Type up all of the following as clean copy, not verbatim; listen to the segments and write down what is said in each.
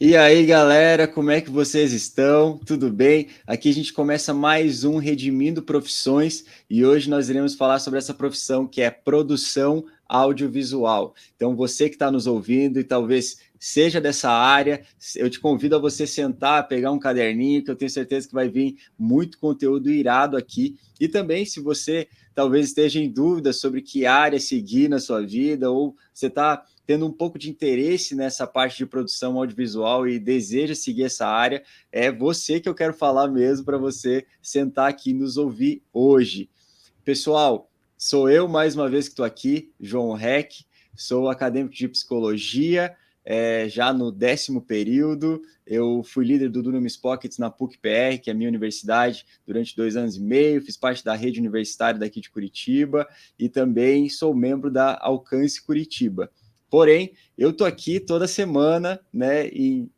E aí, galera, como é que vocês estão? Tudo bem? Aqui a gente começa mais um Redimindo Profissões e hoje nós iremos falar sobre essa profissão que é produção audiovisual. Então, você que está nos ouvindo e talvez seja dessa área, eu te convido a você sentar, pegar um caderninho, que eu tenho certeza que vai vir muito conteúdo irado aqui. E também, se você talvez esteja em dúvida sobre que área seguir na sua vida, ou você está tendo um pouco de interesse nessa parte de produção audiovisual e deseja seguir essa área, é você que eu quero falar mesmo para você sentar aqui e nos ouvir hoje. Pessoal, sou eu mais uma vez que estou aqui, João Heck, sou acadêmico de psicologia, já no 10º período. Eu fui líder do Dunamis Pockets na PUC-PR, que é a minha universidade, durante 2 anos e meio, fiz parte da rede universitária daqui de Curitiba e também sou membro da Alcance Curitiba. Porém, eu estou aqui toda semana, né, em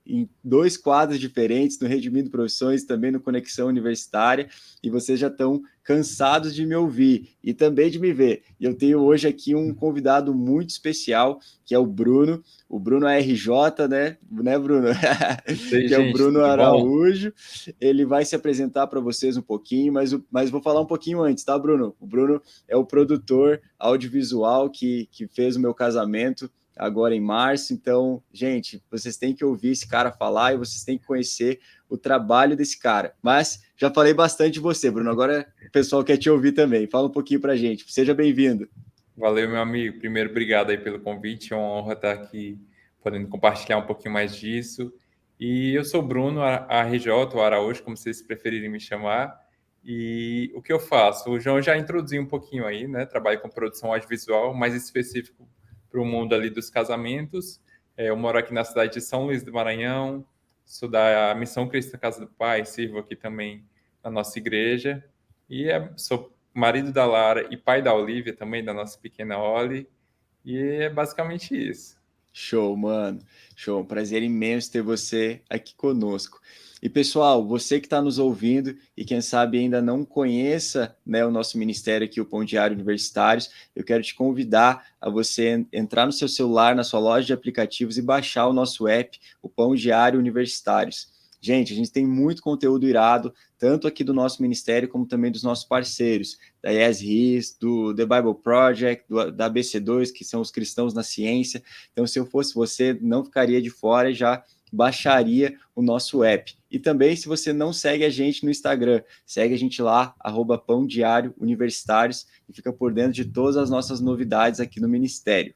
2 quadros diferentes, no Redimindo Profissões, também no Conexão Universitária, e vocês já estão cansados de me ouvir e também de me ver. E eu tenho hoje aqui um convidado muito especial, que é o Bruno. O Bruno ARJ, né, Bruno? E aí, Que é o gente, Bruno tudo bom? Araújo. Ele vai se apresentar para vocês um pouquinho, mas vou falar um pouquinho antes, tá, Bruno? O Bruno é o produtor audiovisual que fez o meu casamento agora em março. Então, gente, vocês têm que ouvir esse cara falar e vocês têm que conhecer o trabalho desse cara. Mas já falei bastante de você, Bruno. Agora o pessoal quer te ouvir também. Fala um pouquinho pra gente. Seja bem-vindo. Valeu, meu amigo. Primeiro, obrigado aí pelo convite. É uma honra estar aqui podendo compartilhar um pouquinho mais disso. E eu sou Bruno ARJ, ou Araújo, como vocês preferirem me chamar. E o que eu faço? O João já introduziu um pouquinho aí, né? Trabalho com produção audiovisual, mais específico para o mundo ali dos casamentos. Eu moro aqui na cidade de São Luís do Maranhão, sou da Missão Cristo Casa do Pai, sirvo aqui também na nossa igreja. E sou marido da Lara e pai da Olivia também, da nossa pequena Oli. E é basicamente isso. Show, mano. Show. Um prazer imenso ter você aqui conosco. E pessoal, você que está nos ouvindo e quem sabe ainda não conheça, né, o nosso ministério aqui, o Pão Diário Universitários, eu quero te convidar a você entrar no seu celular, na sua loja de aplicativos e baixar o nosso app, o Pão Diário Universitários. Gente, a gente tem muito conteúdo irado, tanto aqui do nosso ministério como também dos nossos parceiros, da YesRis, do The Bible Project, da ABC2, que são os cristãos na ciência. Então, se eu fosse você, não ficaria de fora e já baixaria o nosso app. E também, se você não segue a gente no Instagram, segue a gente lá, @Pão Diário Universitários, e fica por dentro de todas as nossas novidades aqui no Ministério.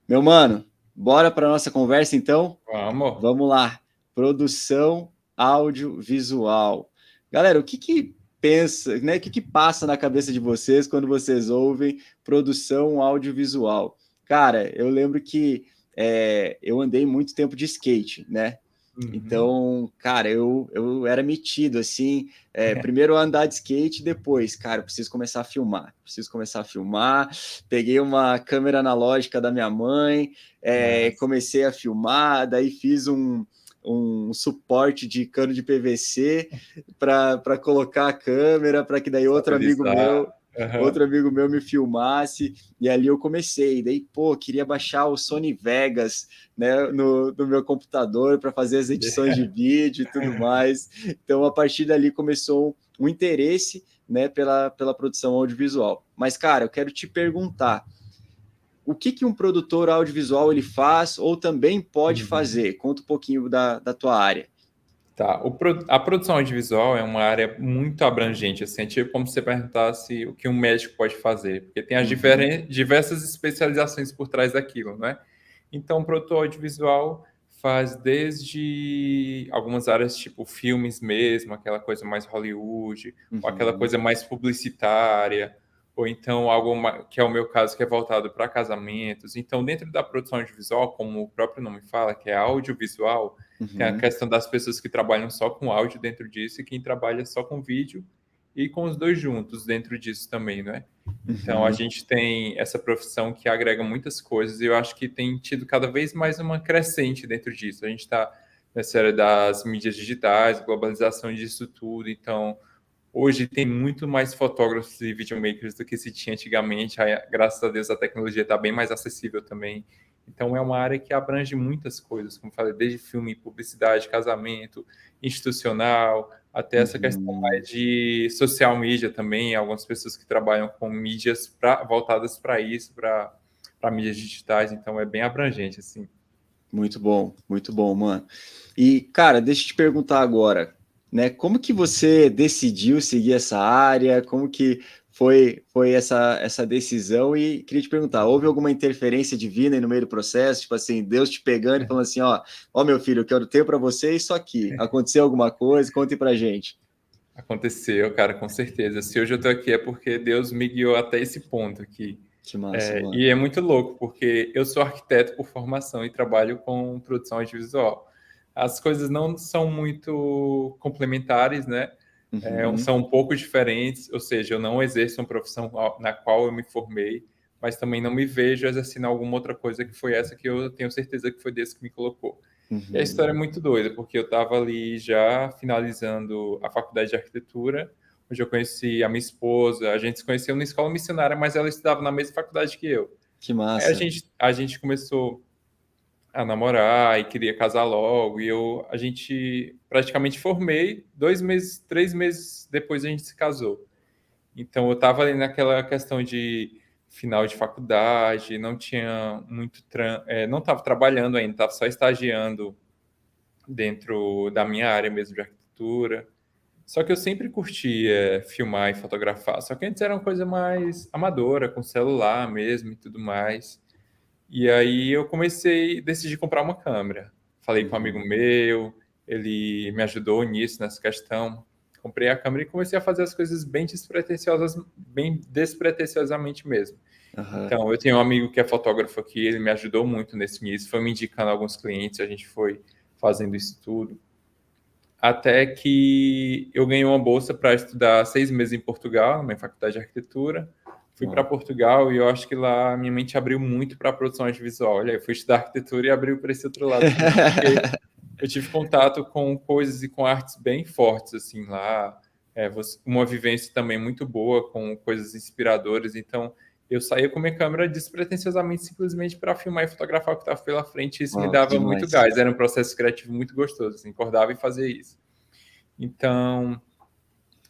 Meu mano, bora para a nossa conversa então? Vamos. Vamos lá. Produção audiovisual. Galera, o que pensa, né? O que passa na cabeça de vocês quando vocês ouvem produção audiovisual? Cara, eu lembro que eu andei muito tempo de skate, né? Uhum. Então, cara, eu era metido, assim, primeiro andar de skate, depois, cara, preciso começar a filmar, peguei uma câmera analógica da minha mãe, Mas, comecei a filmar, daí fiz um suporte de cano de PVC para colocar a câmera, para que daí estabilizar. Aham. outro amigo meu me filmasse, e ali eu comecei, daí, pô, queria baixar o Sony Vegas, né, no meu computador para fazer as edições de vídeo e tudo mais. Então, a partir dali começou um interesse, né, pela produção audiovisual. Mas, cara, eu quero te perguntar, o que um produtor audiovisual ele faz ou também pode Uhum. fazer? Conta um pouquinho da tua área. Tá. A produção audiovisual é uma área muito abrangente, assim, é tipo como se você perguntasse o que um médico pode fazer, porque tem as Uhum, diversas especializações por trás daquilo, né? Então, o produtor audiovisual faz desde algumas áreas, tipo filmes mesmo, aquela coisa mais Hollywood, ou aquela uhum, coisa mais publicitária, ou então algo que é o meu caso, que é voltado para casamentos. Então, dentro da produção audiovisual, como o próprio nome fala, que é audiovisual, tem a uhum, questão das pessoas que trabalham só com áudio dentro disso e quem trabalha só com vídeo e com os dois juntos dentro disso também, né? Então a uhum, gente tem essa profissão que agrega muitas coisas e eu acho que tem tido cada vez mais uma crescente dentro disso. A gente está nessa era das mídias digitais, globalização disso tudo, então hoje tem muito mais fotógrafos e videomakers do que se tinha antigamente. Aí, graças a Deus a tecnologia está bem mais acessível também. Então, é uma área que abrange muitas coisas, como falei, desde filme, publicidade, casamento, institucional, até essa questão Uhum. mais de social media também, algumas pessoas que trabalham com mídias voltadas para isso, para mídias digitais, então é bem abrangente, assim. Muito bom, mano. E, cara, deixa eu te perguntar agora, né? Como que você decidiu seguir essa área? Como que foi essa decisão? E queria te perguntar, houve alguma interferência divina aí no meio do processo? Tipo assim, Deus te pegando e falando assim, ó, meu filho, eu quero ter para você isso aqui. Aconteceu alguma coisa? Conte pra gente. Aconteceu, cara, com certeza. Se hoje eu estou aqui é porque Deus me guiou até esse ponto aqui. Que massa, E mano. é muito louco, porque eu sou arquiteto por formação e trabalho com produção audiovisual. As coisas não são muito complementares, né? Uhum, São um pouco diferentes, ou seja, eu não exerço uma profissão na qual eu me formei, mas também não me vejo exercendo alguma outra coisa que foi essa que eu tenho certeza que foi Deus que me colocou. E a uhum. história é muito doida, porque eu estava ali já finalizando a faculdade de arquitetura, onde eu conheci a minha esposa. A gente se conheceu na escola missionária, mas ela estudava na mesma faculdade que eu. Que Aí a massa. gente, a gente começou a namorar e queria casar logo. A gente praticamente formei 2 meses, 3 meses depois a gente se casou. Então eu estava ali naquela questão de final de faculdade, não tinha muito, não estava trabalhando ainda, estava só estagiando dentro da minha área mesmo de arquitetura. Só que eu sempre curti filmar e fotografar. Só que antes era uma coisa mais amadora, com celular mesmo e tudo mais. E aí eu decidi comprar uma câmera. Falei com um amigo Uhum. meu, ele me ajudou nisso, nessa questão. Comprei a câmera e comecei a fazer as coisas bem despretensiosamente mesmo. Aham. Então, eu tenho um amigo que é fotógrafo aqui, ele me ajudou muito nesse início, foi me indicando alguns clientes, a gente foi fazendo isso tudo. Até que eu ganhei uma bolsa para estudar 6 meses em Portugal, na minha faculdade de arquitetura. Fui para Ó, Portugal e eu acho que lá minha mente abriu muito para a produção audiovisual. Olha, eu fui estudar arquitetura e abriu para esse outro lado também, porque eu tive contato com coisas e com artes bem fortes, assim, lá. Uma vivência também muito boa, com coisas inspiradoras. Então, eu saía com minha câmera despretensiosamente, simplesmente para filmar e fotografar o que estava pela frente. E isso me ó, que dava muito demais. gás. Era um processo criativo muito gostoso, assim, acordava e fazia isso. Então,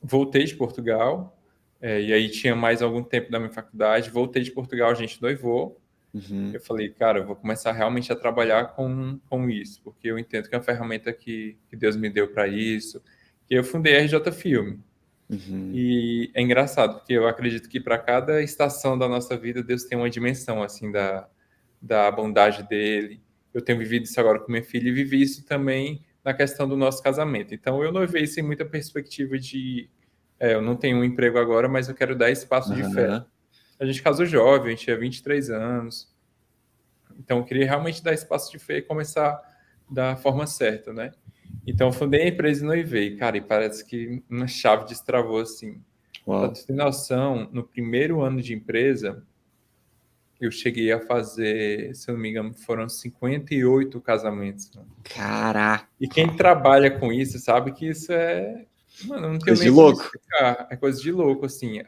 voltei de Portugal, e aí tinha mais algum tempo da minha faculdade. Voltei de Portugal, a gente noivou. Uhum. Eu falei, cara, eu vou começar realmente a trabalhar com isso, porque eu entendo que é uma ferramenta que Deus me deu para isso. E eu fundei a RJ Filme. Uhum. E é engraçado, porque eu acredito que para cada estação da nossa vida, Deus tem uma dimensão, assim, da bondade dele. Eu tenho vivido isso agora com minha filha e vivi isso também na questão do nosso casamento. Então, eu noivei sem muita perspectiva eu não tenho um emprego agora, mas eu quero dar espaço de fé. Aham. A gente casou jovem, a gente tinha 23 anos. Então, eu queria realmente dar espaço de fé e começar da forma certa, né? Então, eu fundei a empresa e noivei. Cara, e parece que uma chave destravou, assim. Para Uau. tu ter noção, no primeiro ano de empresa, eu cheguei a fazer, se eu não me engano, foram 58 casamentos, mano. Caraca. E quem trabalha com isso sabe que isso é. Mano, eu não tenho Coisa de nem como louco. explicar. É coisa de louco, assim.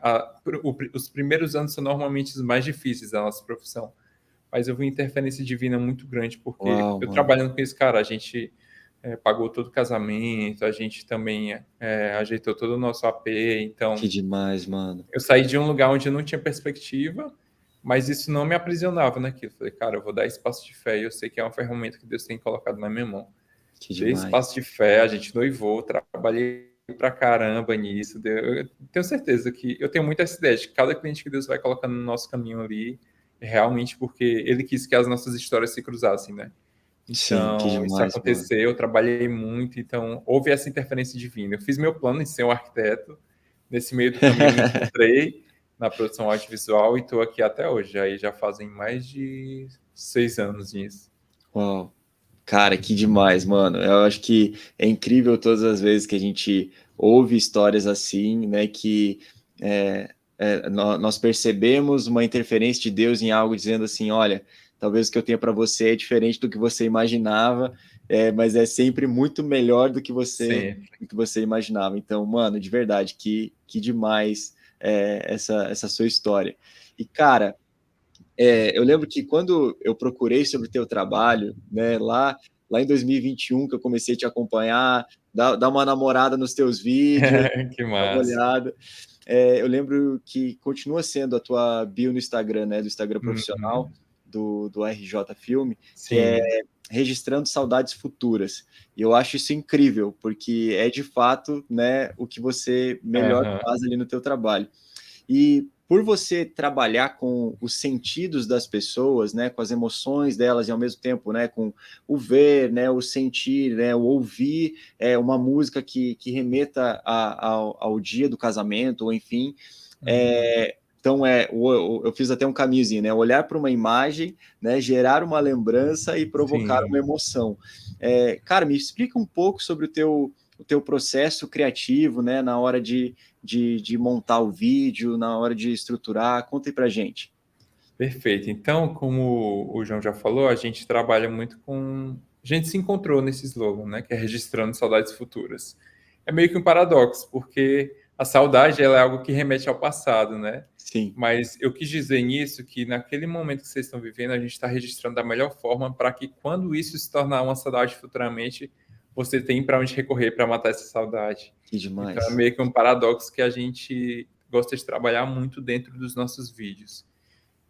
Os primeiros anos são normalmente os mais difíceis da nossa profissão. Mas eu vi interferência divina muito grande, porque Uau, eu mano. trabalhando com esse cara, a gente pagou todo o casamento, a gente também ajeitou todo o nosso AP. Que Então, demais, mano. eu saí de um lugar onde eu não tinha perspectiva, mas isso não me aprisionava naquilo. Falei, cara, eu vou dar espaço de fé e eu sei que é uma ferramenta que Deus tem colocado na minha mão. Que Dei demais. espaço de fé, a gente noivou, trabalhei pra caramba nisso. Eu tenho certeza que eu tenho muito essa ideia de que cada cliente que Deus vai colocando no nosso caminho ali, é realmente porque Ele quis que as nossas histórias se cruzassem, né? Sim, que Então, isso demais, mano. aconteceu, eu trabalhei muito, então houve essa interferência divina. Eu fiz meu plano de ser um arquiteto, nesse meio do caminho eu me encontrei na produção audiovisual e estou aqui até hoje. Aí já fazem mais de 6 anos nisso. Uau. Cara, que demais, mano. Eu acho que é incrível todas as vezes que a gente ouve histórias assim, né? Que nós percebemos uma interferência de Deus em algo, dizendo assim: olha, talvez o que eu tenha para você é diferente do que você imaginava, mas é sempre muito melhor Sempre. do que você imaginava. Então, mano, de verdade, que demais essa sua história. E, cara, Eu lembro que quando eu procurei sobre o teu trabalho, né, lá em 2021, que eu comecei a te acompanhar, dar uma namorada nos teus vídeos, Que dar uma massa. olhada. Eu lembro que continua sendo a tua bio no Instagram, né, do Instagram profissional, Uhum. do RJ Filme, que é Sim. registrando saudades futuras. E eu acho isso incrível, porque é de fato, né, o que você melhor Aham. faz ali no teu trabalho. E por você trabalhar com os sentidos das pessoas, né, com as emoções delas e ao mesmo tempo, né, com o ver, né, o sentir, né, o ouvir, uma música que remeta ao dia do casamento, ou enfim, Uhum. então eu fiz até um caminhozinho, né, olhar para uma imagem, né, gerar uma lembrança e provocar uma Sim. emoção. Cara, me explica um pouco sobre o teu processo criativo, né, na hora de montar o vídeo, na hora de estruturar. Conta aí pra gente. Perfeito. Então, como o João já falou, a gente trabalha muito com. A gente se encontrou nesse slogan, né? Que é registrando saudades futuras. É meio que um paradoxo, porque a saudade ela é algo que remete ao passado, né? Sim, Mas eu quis dizer nisso que naquele momento que vocês estão vivendo, a gente está registrando da melhor forma para que quando isso se tornar uma saudade futuramente, você tem para onde recorrer para matar essa saudade. que Então é demais. meio que um paradoxo que a gente gosta de trabalhar muito dentro dos nossos vídeos.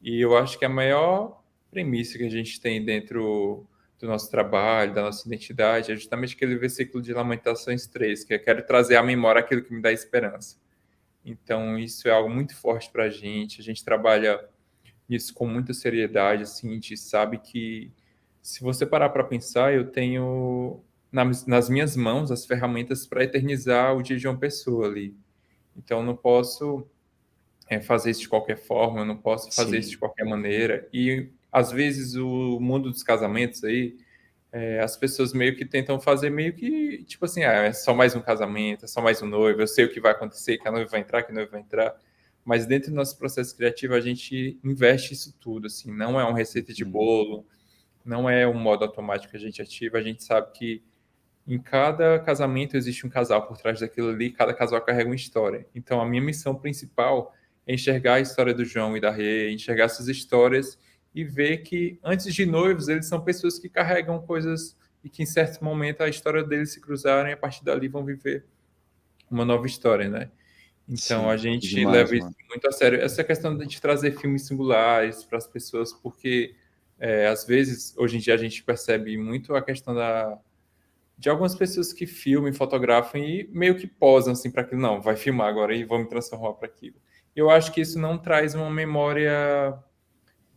E eu acho que a maior premissa que a gente tem dentro do nosso trabalho, da nossa identidade, é justamente aquele versículo de Lamentações 3, que é quero trazer à memória aquilo que me dá esperança. Então, isso é algo muito forte para a gente trabalha nisso com muita seriedade, assim, a gente sabe que se você parar para pensar, eu tenho nas minhas mãos as ferramentas para eternizar o dia de uma pessoa ali. Então, eu não posso fazer isso de qualquer forma, eu não posso fazer isso de Sim, qualquer maneira. E às vezes o mundo dos casamentos aí, as pessoas meio que tentam fazer meio que, tipo assim, é só mais um casamento, é só mais um noivo, eu sei o que vai acontecer, que a noiva vai entrar, que a noiva vai entrar. Mas dentro do nosso processo criativo, a gente investe isso tudo, assim, não é uma receita de uhum, bolo, não é um modo automático que a gente ativa, a gente sabe que em cada casamento existe um casal por trás daquilo ali, cada casal carrega uma história. Então, a minha missão principal é enxergar a história do João e da Rê, enxergar essas histórias e ver que, antes de noivos, eles são pessoas que carregam coisas e que, em certo momento, a história deles se cruzarem e, a partir dali, vão viver uma nova história, né? Então, a sim, que gente demais, leva isso mano. muito a sério. Essa questão de trazer filmes singulares para as pessoas, porque, às vezes, hoje em dia, a gente percebe muito a questão de algumas pessoas que filmam, fotografam e meio que posam assim para aquilo, não, vai filmar agora e vou me transformar para aquilo. Eu acho que isso não traz uma memória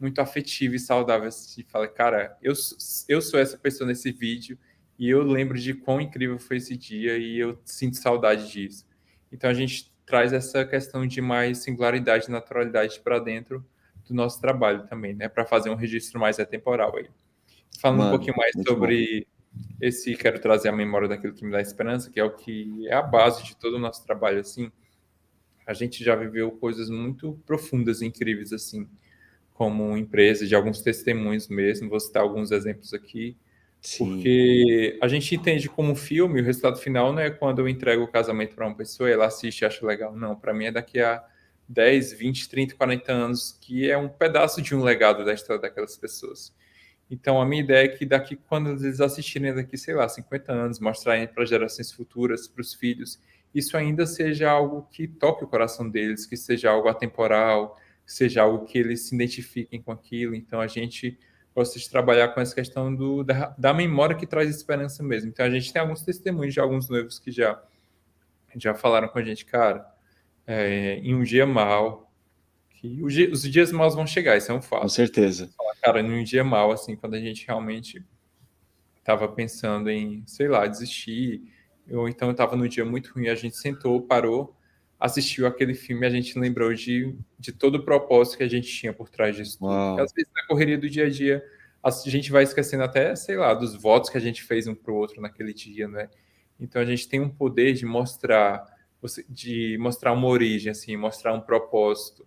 muito afetiva e saudável. Assim, fala, cara, eu sou essa pessoa nesse vídeo e eu lembro de quão incrível foi esse dia e eu sinto saudade disso. Então a gente traz essa questão de mais singularidade e naturalidade para dentro do nosso trabalho também, né, para fazer um registro mais atemporal aí. Falando um Mano, pouquinho mais muito bom. sobre esse quero trazer a memória daquilo que me dá esperança, que é o que é a base de todo o nosso trabalho, assim. A gente já viveu coisas muito profundas e incríveis, assim, como empresa, de alguns testemunhos mesmo, vou citar alguns exemplos aqui, Sim, porque a gente entende como filme, o resultado final não é quando eu entrego o casamento para uma pessoa e ela assiste e acha legal, não, para mim é daqui a 10, 20, 30, 40 anos, que é um pedaço de um legado da história daquelas pessoas. Então, a minha ideia é que daqui, quando eles assistirem daqui, sei lá, 50 anos, mostrarem para gerações futuras, para os filhos, isso ainda seja algo que toque o coração deles, que seja algo atemporal, que seja algo que eles se identifiquem com aquilo. Então, a gente gosta de trabalhar com essa questão da memória que traz esperança mesmo. Então, a gente tem alguns testemunhos de alguns noivos que já falaram com a gente, cara, em um dia mal, que os dias maus vão chegar, isso é um com fato. certeza. Cara, num dia mal, assim, quando a gente realmente estava pensando em, sei lá, desistir, ou então estava num dia muito ruim, a gente sentou, parou, assistiu aquele filme e a gente lembrou de todo o propósito que a gente tinha por trás disso tudo. Porque às Uau, vezes na correria do dia a dia, a gente vai esquecendo até, sei lá, dos votos que a gente fez um para o outro naquele dia, né? Então a gente tem um poder de mostrar, de mostrar uma origem, assim, mostrar um propósito.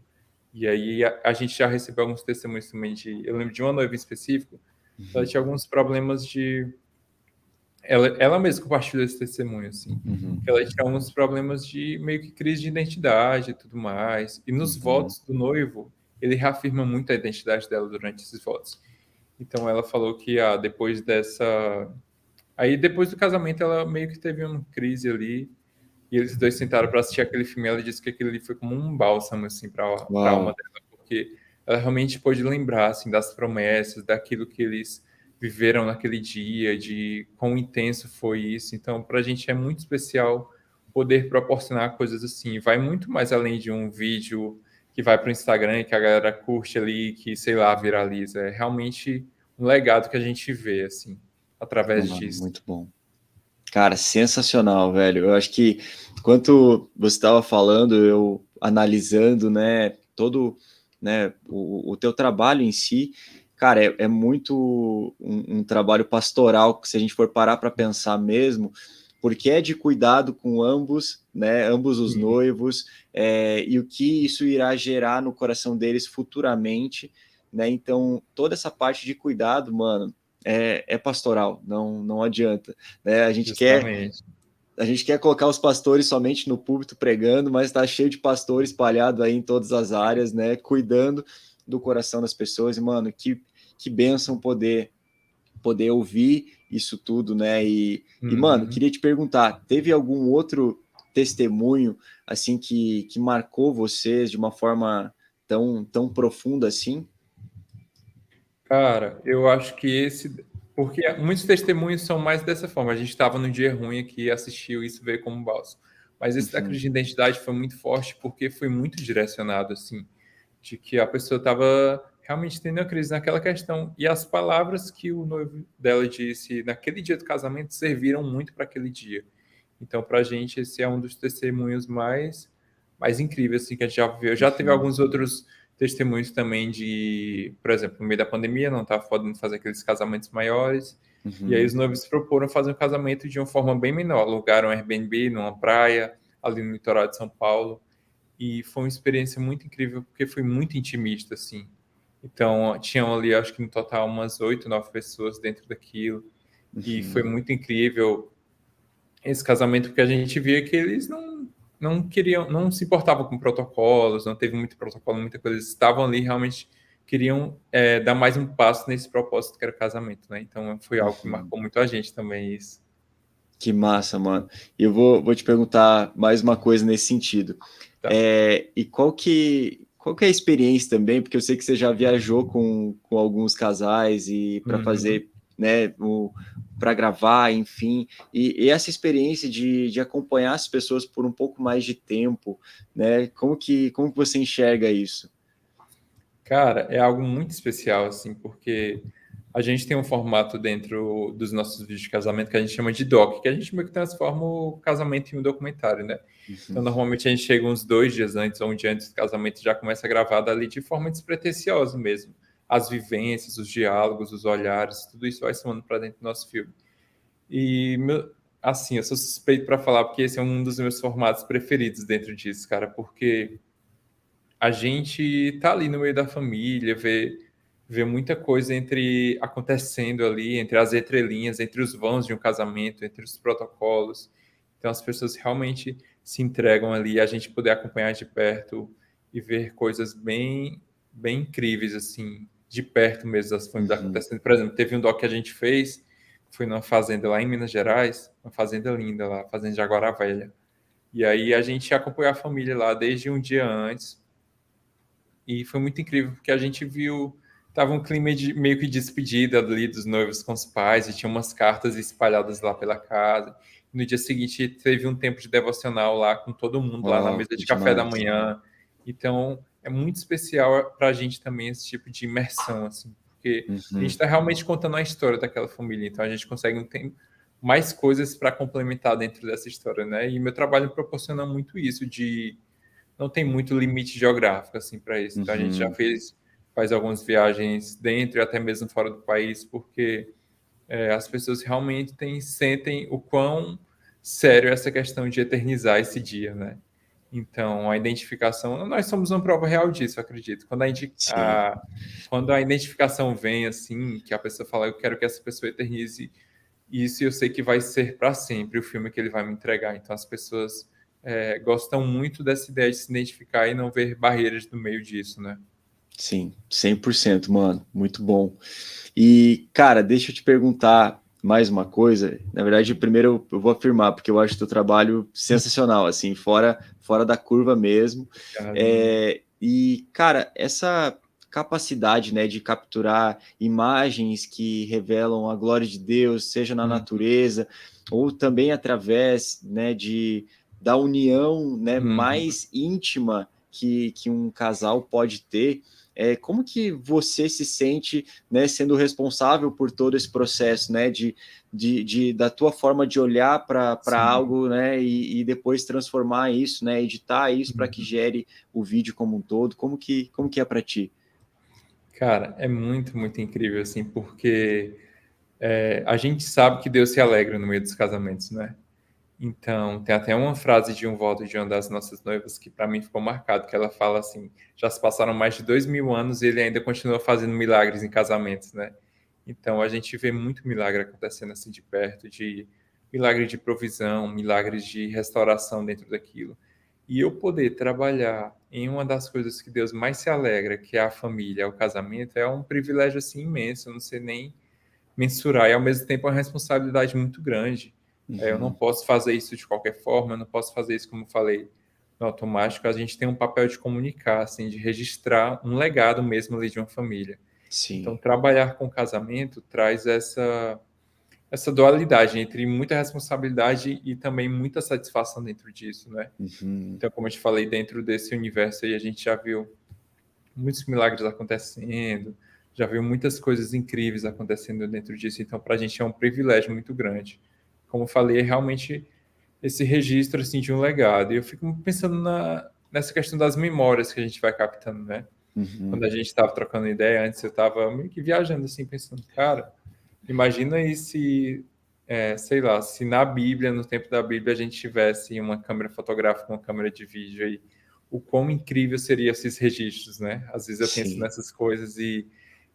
E aí a gente já recebeu alguns testemunhos também de, eu lembro de uma noiva em específico, ela uhum, tinha alguns problemas de. Ela mesma compartilhou esse testemunho, assim. uhum, Que ela tinha alguns problemas de meio que crise de identidade e tudo mais. E nos uhum, votos do noivo, ele reafirma muito a identidade dela durante esses votos. Então ela falou que depois dessa... Aí depois do casamento ela meio que teve uma crise ali, e eles dois sentaram para assistir aquele filme, e ela disse que aquilo ali foi como um bálsamo, assim, para a alma Uau. dela, porque ela realmente pôde lembrar, assim, das promessas, daquilo que eles viveram naquele dia, de quão intenso foi isso. Então, para a gente é muito especial poder proporcionar coisas assim. Vai muito mais além de um vídeo que vai para o Instagram, que a galera curte ali, que, sei lá, viraliza. É realmente um legado que a gente vê, assim, através Uau, disso. muito bom. Cara, sensacional, velho. Eu acho que enquanto você estava falando, eu analisando, né, todo, né, o teu trabalho em si, cara, é muito um trabalho pastoral, que se a gente for parar para pensar mesmo, porque é de cuidado com ambos, né, ambos os Sim, noivos, e o que isso irá gerar no coração deles futuramente, né? Então, toda essa parte de cuidado, mano, é pastoral, não adianta, né? justamente. A gente quer colocar os pastores somente no púlpito pregando, mas está cheio de pastor espalhado aí em todas as áreas, né? Cuidando do coração das pessoas. E, mano, que bênção poder ouvir isso tudo, né? Mano, Uhum. queria te perguntar, teve algum outro testemunho, assim, que marcou vocês de uma forma tão profunda assim? Cara, eu acho que esse. Porque muitos testemunhos são mais dessa forma. A gente estava num dia ruim aqui, assistiu isso, veio como bálsamo. Mas esse da crise Uhum, de identidade foi muito forte porque foi muito direcionado, assim, de que a pessoa estava realmente tendo a crise naquela questão. E as palavras que o noivo dela disse naquele dia do casamento serviram muito para aquele dia. Então, para a gente, esse é um dos testemunhos mais incríveis assim, que a gente já viu. Já teve uhum, alguns outros testemunhos também de, por exemplo, no meio da pandemia, não estava podendo fazer aqueles casamentos maiores, e aí uhum, os noivos se proporam fazer um casamento de uma forma bem menor, alugaram um Airbnb numa praia, ali no litoral de São Paulo, e foi uma experiência muito incrível, porque foi muito intimista, assim. Então, tinham ali, acho que no total, umas 8, 9 pessoas dentro daquilo, e foi uhum. muito incrível esse casamento, porque a gente via que eles não queriam, não se importavam com protocolos, não teve muito protocolo, muita coisa. Eles estavam ali realmente queriam dar mais um passo nesse propósito que era o casamento, né? Então foi algo que Uhum. marcou muito a gente também isso. Que massa, mano. E eu vou te perguntar mais uma coisa nesse sentido. Tá. E qual que é a experiência também? Porque eu sei que você já viajou com alguns casais e para Uhum. fazer, né, para gravar, enfim. E essa experiência de acompanhar as pessoas por um pouco mais de tempo, né? Como que você enxerga isso? Cara, é algo muito especial, assim, porque a gente tem um formato dentro dos nossos vídeos de casamento que a gente chama de doc, que a gente meio que transforma o casamento em um documentário, né? Então, Uhum, normalmente a gente chega uns 2 dias antes ou um dia antes do casamento e já começa a gravar dali de forma despretensiosa mesmo. As vivências, os diálogos, os olhares, tudo isso vai somando para dentro do nosso filme. E, assim, eu sou suspeito para falar porque esse é um dos meus formatos preferidos dentro disso, cara, porque a gente tá ali no meio da família, vê muita coisa entre acontecendo ali, entre as entrelinhas, entre os vãos de um casamento, entre os protocolos. Então as pessoas realmente se entregam ali, a gente poder acompanhar de perto e ver coisas bem incríveis assim, de perto mesmo das famílias uhum. acontecendo. Por exemplo, teve um doc que a gente fez, que foi numa fazenda lá em Minas Gerais, uma fazenda linda lá, a fazenda de Jaguara Velha. E aí a gente acompanhou a família lá desde um dia antes e foi muito incrível, porque a gente viu. Tava um clima de meio que despedida ali dos noivos com os pais, e tinha umas cartas espalhadas lá pela casa. No dia seguinte, teve um tempo de devocional lá com todo mundo, lá na Uau, mesa que de café da demais. manhã. Então, é muito especial para a gente também esse tipo de imersão, assim, porque a gente Uhum, está realmente contando a história daquela família. Então, a gente consegue ter mais coisas para complementar dentro dessa história, né? E meu trabalho proporciona muito isso, de não tem muito limite geográfico assim para isso. Então a gente já uhum, faz algumas viagens dentro e até mesmo fora do país, porque as pessoas realmente sentem o quão sério é essa questão de eternizar esse dia, né? Então a identificação, nós somos uma prova real disso, eu acredito. sim. Quando a identificação vem assim, que a pessoa fala, eu quero que essa pessoa eternize isso, eu sei que vai ser para sempre o filme que ele vai me entregar. Então as pessoas gostam muito dessa ideia de se identificar e não ver barreiras no meio disso, né? Sim, 100%, mano. Muito bom. E, cara, deixa eu te perguntar mais uma coisa. Na verdade, primeiro eu vou afirmar, porque eu acho o teu trabalho sensacional, assim, fora da curva mesmo. Obrigado, mano. E, cara, essa capacidade, né, de capturar imagens que revelam a glória de Deus, seja na Uhum, natureza, ou também através, né, da união, né, uhum, mais íntima que um casal pode ter. Como que você se sente, né, sendo responsável por todo esse processo, né, da tua forma de olhar para sim. algo, né, e depois transformar isso, né, editar isso para que Uhum. gere o vídeo como um todo? Como que é para ti? Cara, é muito, muito incrível, assim, porque a gente sabe que Deus se alegra no meio dos casamentos, né? Então, tem até uma frase de um voto de uma das nossas noivas que para mim ficou marcado, que ela fala assim: já se passaram mais de 2000 anos e ele ainda continua fazendo milagres em casamentos, né? Então, a gente vê muito milagre acontecendo assim de perto, de milagre de provisão, milagres de restauração dentro daquilo. E eu poder trabalhar em uma das coisas que Deus mais se alegra, que é a família, é o casamento, é um privilégio assim imenso, eu não sei nem mensurar, e ao mesmo tempo é uma responsabilidade muito grande. Eu não Uhum. posso fazer isso de qualquer forma, eu não posso fazer isso como eu falei no automático. A gente tem um papel de comunicar, assim, de registrar um legado mesmo ali de uma família. Então, Sim. trabalhar com casamento traz essa dualidade entre muita responsabilidade e também muita satisfação dentro disso, né? Uhum. Então, como eu te falei, dentro desse universo aí, a gente já viu muitos milagres acontecendo, já viu muitas coisas incríveis acontecendo dentro disso. Então, para a gente é um privilégio muito grande. Como eu falei, é realmente esse registro assim de um legado. E eu fico pensando nessa questão das memórias que a gente vai captando, né? Quando Uhum. a gente estava trocando ideia antes, eu estava meio que viajando assim, pensando, cara, imagina aí se, sei lá, se na Bíblia, no tempo da Bíblia, a gente tivesse uma câmera fotográfica, uma câmera de vídeo aí, o quão incrível seriam esses registros, né? Às vezes eu penso Sim. nessas coisas e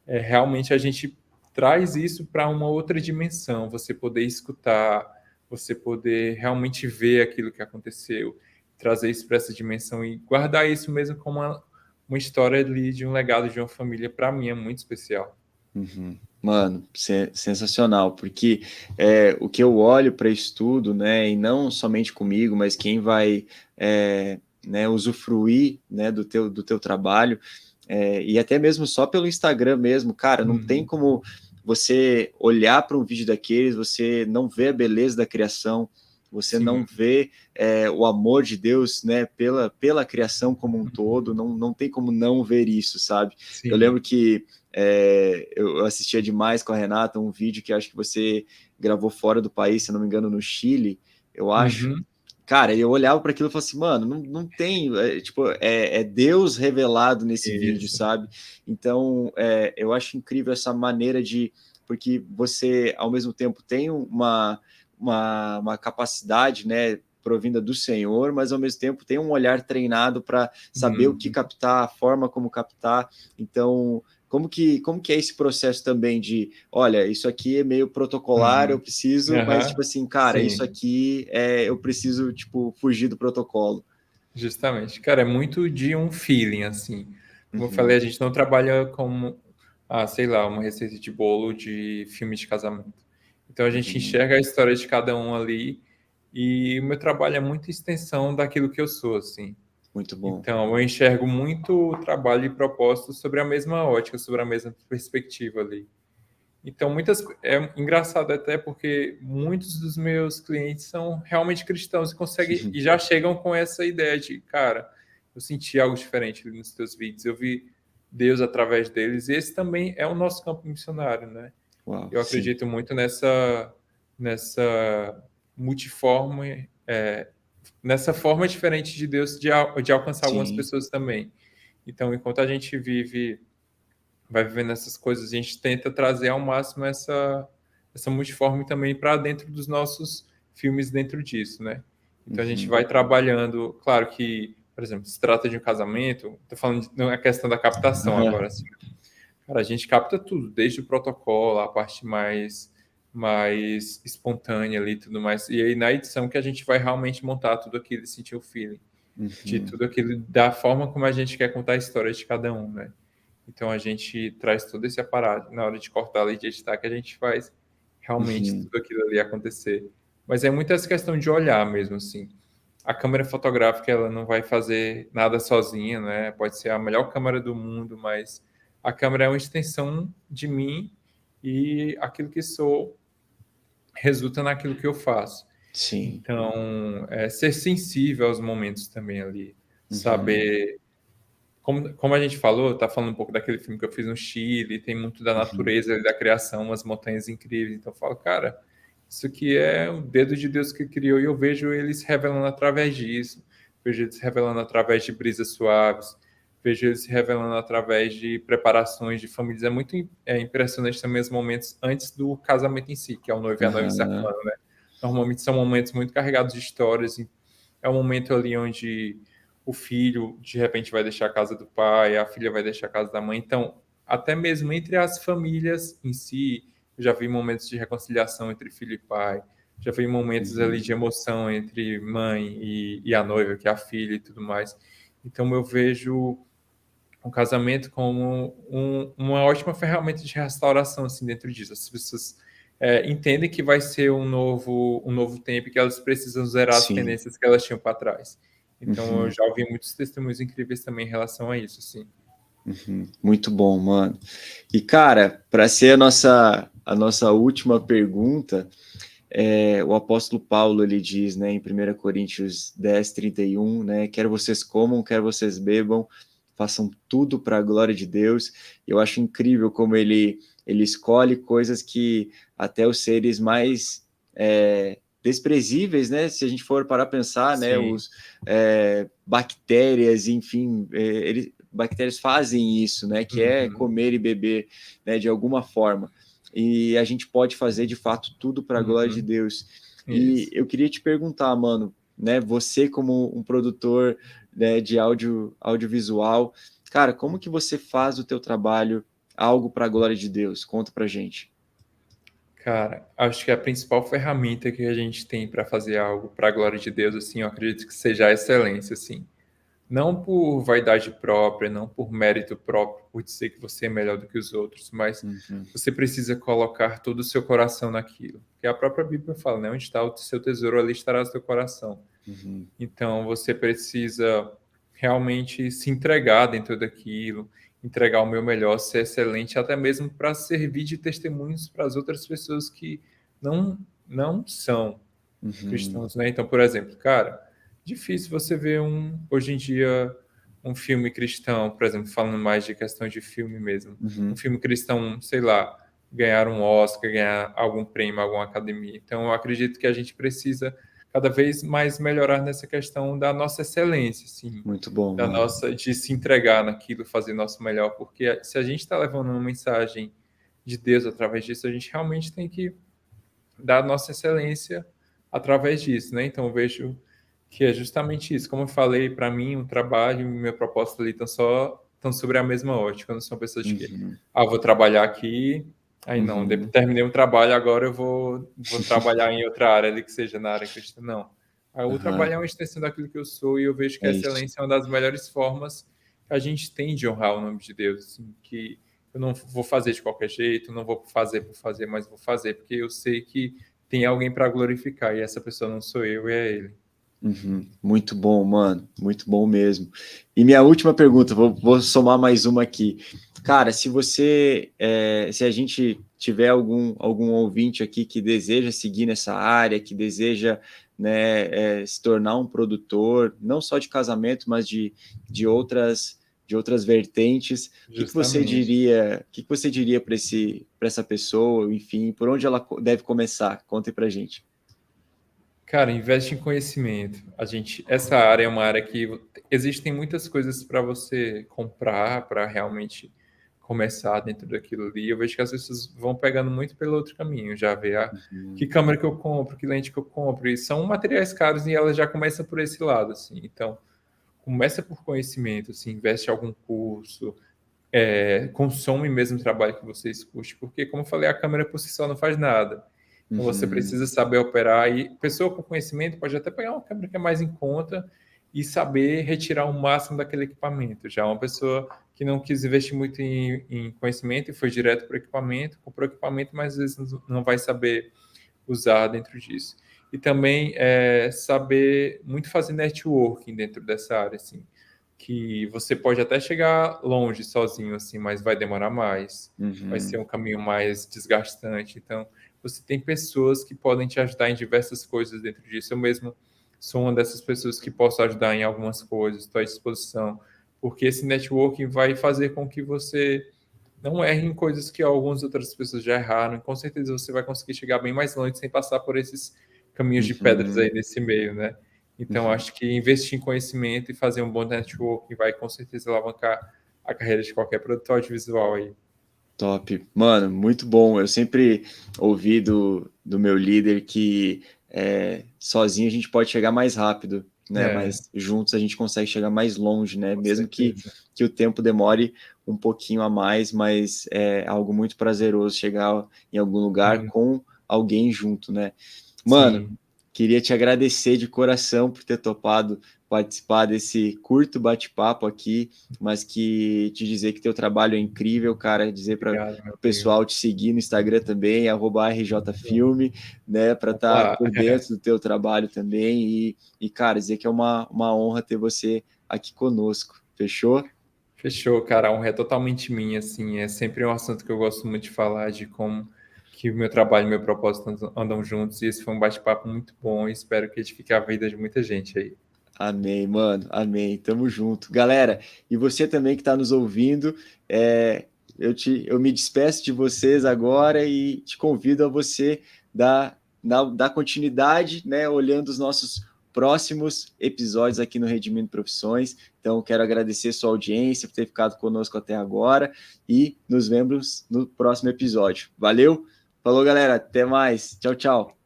realmente a gente traz isso para uma outra dimensão, você poder escutar, você poder realmente ver aquilo que aconteceu, trazer isso para essa dimensão e guardar isso mesmo como uma história ali de um legado de uma família, para mim é muito especial. Uhum. Mano, sensacional, porque o que eu olho para estudo, né, e não somente comigo, mas quem vai, né, usufruir, né, do teu trabalho, e até mesmo só pelo Instagram mesmo, cara, não tem Uhum, como você olhar para um vídeo daqueles, você não vê a beleza da criação, você não sim, vê o amor de Deus, né, pela criação como um todo, não tem como não ver isso, sabe? Eu sim. lembro que eu assistia demais com a Renata um vídeo que acho que você gravou fora do país, se não me engano, no Chile, eu acho. Uhum, Cara, eu olhava para aquilo e falava assim, mano, não tem, tipo, Deus revelado nesse vídeo, isso. sabe? Então, eu acho incrível essa maneira porque você, ao mesmo tempo, tem uma capacidade, né, provinda do Senhor, mas ao mesmo tempo tem um olhar treinado para saber o que Uhum, captar, a forma como captar. Então, como que é esse processo também de, olha, isso aqui é meio protocolar, eu uhum. preciso, mas tipo Aham, assim, cara, isso sim, aqui eu preciso, tipo, fugir do protocolo. justamente. Cara, é muito de um feeling, assim. Como eu falei, Uhum, a gente não trabalha como, sei lá, uma receita de bolo de filme de casamento. Então a gente uhum, enxerga a história de cada um ali e o meu trabalho é muita extensão daquilo que eu sou, assim. muito bom. Então eu enxergo muito o trabalho e propósito sobre a mesma ótica, sobre a mesma perspectiva ali. Então, é engraçado até porque muitos dos meus clientes são realmente cristãos e conseguem e já chegam com essa ideia de, cara, eu senti algo diferente ali nos teus vídeos, eu vi Deus através deles, e esse também é o nosso campo missionário, né? Uau, Eu sim. acredito muito nessa multiforme, nessa forma diferente de Deus de alcançar algumas Sim. pessoas também. Então, enquanto a gente vai vivendo essas coisas, a gente tenta trazer ao máximo essa multiforme também para dentro dos nossos filmes dentro disso, né? Então a gente Uhum, vai trabalhando, claro que, por exemplo, se trata de um casamento, estou falando na questão da captação agora, assim. Cara, a gente capta tudo, desde o protocolo, a parte mais espontânea ali e tudo mais. E aí na edição que a gente vai realmente montar tudo aquilo e sentir o feeling de uhum. tudo aquilo, da forma como a gente quer contar a história de cada um, né? Então a gente traz todo esse aparato na hora de cortar e de editar que a gente faz realmente Uhum, tudo aquilo ali acontecer. Mas é muito essa questão de olhar mesmo, assim. A câmera fotográfica, ela não vai fazer nada sozinha, né? Pode ser a melhor câmera do mundo, mas a câmera é uma extensão de mim e aquilo que sou resulta naquilo que eu faço. sim. Então, ser sensível aos momentos também ali, Uhum, saber como a gente falou, tá falando um pouco daquele filme que eu fiz no Chile, tem muito da uhum, natureza e da criação, umas montanhas incríveis. Então eu falo, cara, isso aqui é o dedo de Deus que criou e eu vejo ele se revelando através disso, vejo ele se revelando através de brisas suaves, vejo ele se revelando através de preparações de famílias. É muito impressionante também os momentos antes do casamento em si, que é o noivo e a noiva se aham, arrumando, né? Normalmente são momentos muito carregados de histórias. É um momento ali onde o filho de repente vai deixar a casa do pai, a filha vai deixar a casa da mãe. Então, até mesmo entre as famílias em si, eu já vi momentos de reconciliação entre filho e pai, já vi momentos ali uhum, de emoção entre mãe e a noiva, que é a filha e tudo mais. Então, eu vejo o casamento como uma ótima ferramenta de restauração assim dentro disso. As pessoas entendem que vai ser um novo tempo e que elas precisam zerar as sim. pendências que elas tinham para trás. Então eu Uhum, já ouvi muitos testemunhos incríveis também em relação a isso, assim. uhum. Muito bom, mano. E, cara, para ser a nossa última pergunta, o apóstolo Paulo ele diz, né, em 1 Coríntios 10:31, né, quer vocês comam, quer vocês bebam, façam tudo para a glória de Deus. Eu acho incrível como ele escolhe coisas que até os seres mais desprezíveis, né, se a gente for para pensar, né, Sim. os bactérias, enfim, bactérias fazem isso, né, que é Uhum. comer e beber, né, de alguma forma. E a gente pode fazer de fato tudo para a glória de Uhum. Deus. E Isso. eu queria te perguntar, mano, né, você como um produtor, né, de audiovisual, cara, como que você faz o teu trabalho algo para a glória de Deus? Conta pra gente. Cara, acho que a principal ferramenta que a gente tem para fazer algo para a glória de Deus, assim, eu acredito que seja a excelência, assim. Não por vaidade própria, não por mérito próprio, por dizer que você é melhor do que os outros, mas Uhum, você precisa colocar todo o seu coração naquilo. Porque a própria Bíblia fala, né? Onde está o seu tesouro, ali estará o seu coração. uhum, Então você precisa realmente se entregar dentro daquilo, entregar o meu melhor, ser excelente, até mesmo para servir de testemunhos para as outras pessoas que não são uhum, cristãos, né? Então, por exemplo, cara, difícil você ver hoje em dia um filme cristão, por exemplo, falando mais de questão de filme mesmo, um uhum, filme cristão, sei lá, ganhar um Oscar, ganhar algum prêmio, alguma academia. Então, eu acredito que a gente precisa cada vez mais melhorar nessa questão da nossa excelência, assim, muito bom, da mano. nossa de se entregar naquilo, fazer nosso melhor, porque se a gente está levando uma mensagem de Deus através disso, a gente realmente tem que da nossa excelência através disso, né? Então eu vejo que é justamente isso. Como eu falei, para mim, o trabalho e o meu propósito ali estão sobre a mesma ótica. Eu não sou uma pessoa de que, Uhum, vou trabalhar aqui, aí não, uhum, terminei o trabalho, agora eu vou trabalhar em outra área ali que seja na área cristã. Não. O aham, trabalho é uma extensão daquilo que eu sou e eu vejo que a é isso. excelência é uma das melhores formas que a gente tem de honrar o nome de Deus, assim, que eu não vou fazer de qualquer jeito, não vou fazer por fazer, mas vou fazer porque eu sei que tem alguém para glorificar, e essa pessoa não sou eu, é ele. Uhum. Muito bom, mano. Muito bom mesmo. E minha última pergunta, vou somar mais uma aqui. Cara, se a gente tiver algum ouvinte aqui que deseja seguir nessa área, que deseja, né, se tornar um produtor, não só de casamento, mas de outras vertentes, Justamente. o que que você diria para essa pessoa, enfim, por onde ela deve começar? Conte pra gente. Cara, investe em conhecimento. Essa área é uma área que existem muitas coisas para você comprar, para realmente começar dentro daquilo ali. Eu vejo que as pessoas vão pegando muito pelo outro caminho, já vê que Uhum, câmera que eu compro, que lente que eu compro, e são materiais caros e ela já começa por esse lado, assim. Então, começa por conhecimento, assim, investe em algum curso, consome mesmo o trabalho que você escute, porque, como eu falei, a câmera por si só não faz nada. Então, você uhum, precisa saber operar e pessoa com conhecimento pode até pegar uma câmera que é mais em conta e saber retirar o máximo daquele equipamento. Já uma pessoa que não quis investir muito em conhecimento e foi direto para o equipamento, comprou equipamento, mas às vezes não vai saber usar dentro disso. E também saber muito fazer networking dentro dessa área, assim, que você pode até chegar longe sozinho, assim, mas vai demorar mais, vai ser um caminho mais desgastante. Então, você tem pessoas que podem te ajudar em diversas coisas dentro disso. Eu mesmo sou uma dessas pessoas que posso ajudar em algumas coisas, estou à disposição, porque esse networking vai fazer com que você não erre em coisas que algumas outras pessoas já erraram. Com certeza você vai conseguir chegar bem mais longe sem passar por esses caminhos de pedras aí nesse meio, né? Então, acho que investir em conhecimento e fazer um bom networking vai com certeza alavancar a carreira de qualquer produtor audiovisual aí. Top. Mano, muito bom. Eu sempre ouvi do meu líder que sozinho a gente pode chegar mais rápido, né? Mas juntos a gente consegue chegar mais longe, né? Mesmo que o tempo demore um pouquinho a mais, mas é algo muito prazeroso chegar em algum lugar com alguém junto, né? Mano, Sim. Queria te agradecer de coração por ter topado participar desse curto bate-papo aqui, mas que te dizer que teu trabalho é incrível, cara, dizer para o pessoal te seguir no Instagram também, @rjfilme, né, para estar por dentro do teu trabalho também e cara, dizer que é uma honra ter você aqui conosco, fechou? Fechou, cara, a honra é totalmente minha, assim, é sempre um assunto que eu gosto muito de falar, de como que o meu trabalho e o meu propósito andam juntos, e esse foi um bate-papo muito bom, e espero que edifique a vida de muita gente aí. Amém, mano. Amém. Tamo junto. Galera, e você também que está nos ouvindo, eu me despeço de vocês agora e te convido a você dar continuidade, né, olhando os nossos próximos episódios aqui no Redimindo Profissões. Então, quero agradecer sua audiência por ter ficado conosco até agora e nos vemos no próximo episódio. Valeu? Falou, galera. Até mais. Tchau, tchau.